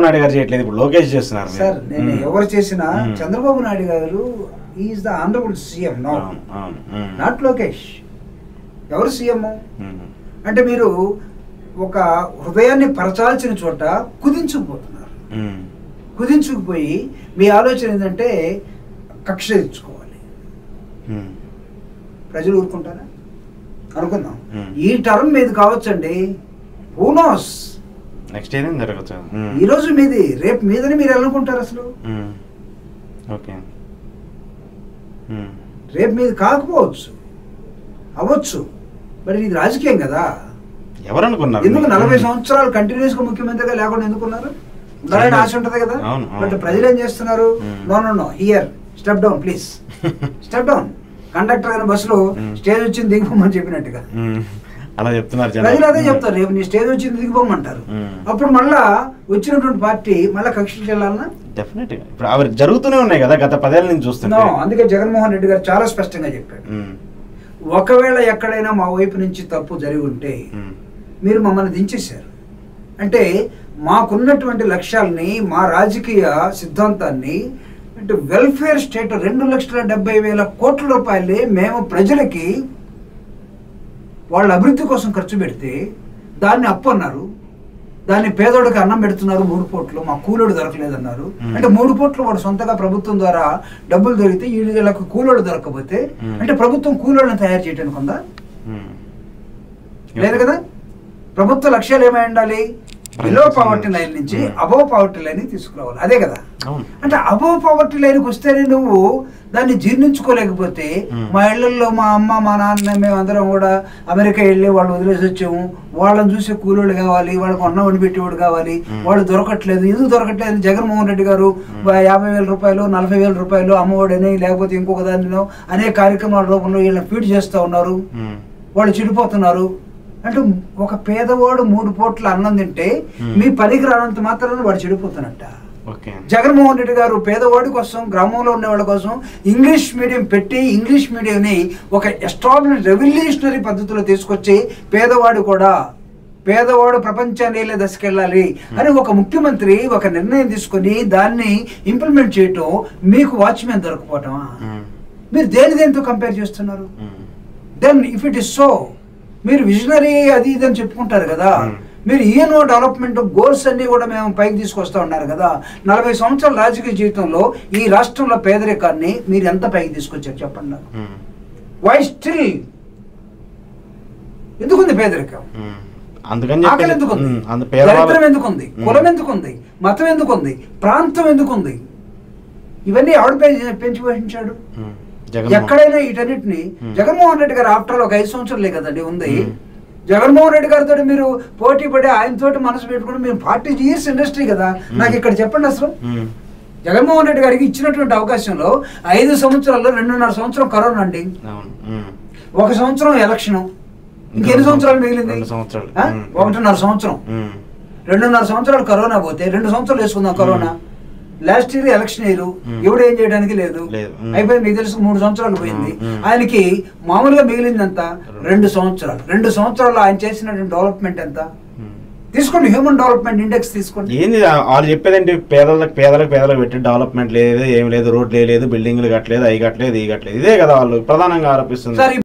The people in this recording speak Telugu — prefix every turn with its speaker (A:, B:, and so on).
A: నాయుడు గారు చేయట్లేదు, ఇప్పుడు లోకేష్ చేస్తున్నారు
B: సార్. నేను ఎవరు చేసినా చంద్రబాబు నాయుడు గారు is the honourable CM, not Lokesh. ఎవరు సీఎం అంటే మీరు ఒక హృదయాన్ని పరచాల్సిన చోట కుదించుకుపోతున్నారు. కుదించుకుపోయి మీ ఆలోచన ఏంటంటే కక్ష తెచ్చుకోవాలి. ప్రజలు ఊరుకుంటారా? అనుకుందాం ఈ టర్మ్ మీది కావచ్చండి, హూ నోస్
A: నెక్స్ట్ ఏదేం జరగచ్చు.
B: ఈ రోజు మీది, రేపు మీదని మీరు అనుకుంటారు అసలు.
A: ఓకే,
B: రేపు మీది కాకపోవచ్చు, అవ్వచ్చు, బట్ ఇది రాజకీయం కదా.
A: ఎవరు అనుకున్నారు?
B: ఎందుకు 40 సంవత్సరాలు కంటిన్యూస్ గా ముఖ్యమంత్రిగా లేకుండా ఎందుకున్నారు? ఉండాలని ఆశ ఉంటది కదా. బట్ ప్రజలు ఏం చేస్తున్నారు? No here step down please, step down. Conductor గారి బస్సులో స్టేజ్ వచ్చింది దిగిపోమని చెప్పినట్టుగా
A: అలా చెప్తున్నారు
B: ప్రజలు. అదే చెప్తారు, రేపు నీ స్టేజ్ వచ్చింది దిగిపోమంటారు. అప్పుడు మళ్ళా వచ్చినటువంటి పార్టీ మళ్ళా కక్షలు చెల్లాలన్నా?
A: డెఫినెట్ గా ఇప్పుడు అవి జరుగుతూనే ఉన్నాయి కదా గత 10 ఏళ్ళ నుంచి చూస్తున్నాం.
B: అందుకే జగన్మోహన్ రెడ్డి గారు చాలా స్పష్టంగా చెప్పాడు, ఒకవేళ ఎక్కడైనా మా వైపు నుంచి తప్పు జరిగి ఉంటే మీరు మమ్మల్ని దించేశారు అంటే మాకున్నటువంటి లక్ష్యాలని, మా రాజకీయ సిద్ధాంతాన్ని, అంటే వెల్ఫేర్ స్టేట్ 2,70,000 కోట్ల రూపాయలే మేము ప్రజలకి వాళ్ళ అభివృద్ధి కోసం ఖర్చు పెడితే దాన్ని అప్పు అన్నారు. దాన్ని పేదోడికి అన్నం పెడుతున్నారు 3 పూట్లు, మా కూలోడు దొరకలేదన్నారు. అంటే 3 పూట్లు వాడు సొంతగా ప్రభుత్వం ద్వారా డబ్బులు దొరికితే వీళ్ళకి కూలోడు దొరకకపోతే అంటే ప్రభుత్వం కూలోళ్ళని తయారు చేయడానికి ఉందా? లేదు కదా. ప్రభుత్వ లక్ష్యాలు ఏమై ఉండాలి? బిలో పవర్టీ లైన్ నుంచి అబోవ్ పవర్టీ లైన్ తీసుకురావాలి. అదే కదా. అంటే అబోవ్ పవర్టీ లైన్కి వస్తేనే నువ్వు దాన్ని జీర్ణించుకోలేకపోతే, మా ఇళ్లలో మా అమ్మ మా నాన్న మేమందరం కూడా అమెరికా వెళ్ళి వాళ్ళు వదిలేసి వచ్చాము, వాళ్ళని చూసే కూలోళ్ళు కావాలి, వాళ్ళకి అన్నం వండి పెట్టేవాడు కావాలి, వాళ్ళు దొరకట్లేదు. ఎందుకు దొరకట్లేదు? జగన్మోహన్ రెడ్డి గారు 50,000 రూపాయలు 40,000 రూపాయలు అమ్మఒడని లేకపోతే ఇంకొక దానిలో అనేక కార్యక్రమాల రూపంలో వీళ్ళని ఫీడ్ చేస్తూ ఉన్నారు. వాళ్ళు చెడిపోతున్నారు. అంటే ఒక పేదవాడు 3 పూట్ల అన్నం తింటే మీ పనికి రానంత మాత్రాన వాడు చెడిపోతున్నట్ట. జగన్మోహన్ రెడ్డి గారు పేదవాడి కోసం, గ్రామంలో ఉండే వాళ్ళ కోసం ఇంగ్లీష్ మీడియం పెట్టి, ఇంగ్లీష్ మీడియంని ఒక ఎస్టాబ్లిష్ రెవల్యూషనరీ పద్ధతిలో తీసుకొచ్చి పేదవాడు ప్రపంచాన్ని వెళ్ళే దశకెళ్ళాలి అని ఒక ముఖ్యమంత్రి ఒక నిర్ణయం తీసుకొని దాన్ని ఇంప్లిమెంట్ చేయటం మీకు వాచ్మెన్ దొరకపోవటమా? మీరు దేనితో కంపేర్ చేస్తున్నారు? Then if it is so, మీరు విజనరీ అది ఇది అని చెప్పుకుంటారు కదా, మీరు ఈఎన్ఓ డెవలప్మెంట్ గోల్స్ అన్ని కూడా మేము పైకి తీసుకొస్తా ఉన్నారు కదా. 40 సంవత్సరాల రాజకీయ జీవితంలో ఈ రాష్ట్రంలో పేదరికాన్ని మీరు ఎంత పైకి తీసుకొచ్చారు చెప్పండి నాకు. వై స్టిల్ ఎందుకుంది పేదరికం? ఆకలి ఎందుకుంది? దరిద్రం ఎందుకుంది? కులం ఎందుకుంది? మతం ఎందుకుంది? ప్రాంతం ఎందుకుంది? ఇవన్నీ ఎవడు పెంచి పోషించాడు? ఎక్కడైనా వీటన్నిటిని జగన్మోహన్ రెడ్డి గారు ఆఫ్టర్ ఒక 5 సంవత్సరాలే కదండి ఉంది. జగన్మోహన్ రెడ్డి గారితో మీరు పోటీ పడి ఆయనతోటి మనసు పెట్టుకుని మీరు 40 years ఇండస్ట్రీ కదా. నాకు ఇక్కడ చెప్పండి అసలు జగన్మోహన్ రెడ్డి గారికి ఇచ్చినటువంటి అవకాశంలో 5 సంవత్సరాల్లో 2.5 సంవత్సరం కరోనా అండి, 1 సంవత్సరం ఎలక్షన్, ఇంకెన్ని సంవత్సరాలు మిగిలింది? 1.5 సంవత్సరం. 2.5 సంవత్సరాలు కరోనా పోతే 2 సంవత్సరాలు వేసుకుందాం corona. Last year election year, ఎవడు ఏం చేయడానికి లేదు, అయిపోయింది. మీకు తెలుసు 3 సంవత్సరాలు పోయింది. ఆయనకి మామూలుగా మిగిలిందంత 2 సంవత్సరాలు. 2 సంవత్సరాల్లో ఆయన చేసినటువంటి డెవలప్మెంట్ ఎంత తీసుకోండి, హ్యూమన్ డెవలప్మెంట్ ఇండెక్స్ తీసుకోండి.
A: ఏంది వాళ్ళు చెప్పేదంటే పేదలకు పెట్టి డెవలప్మెంట్ లేదు, ఏం లేదు, రోడ్లు లేదు, బిల్డింగ్లు కట్టలేదు, అవి కట్టలేదు, ఈ కట్టలేదు, ఇదే కదా వాళ్ళు ప్రధానంగా ఆరోపిస్తుంది.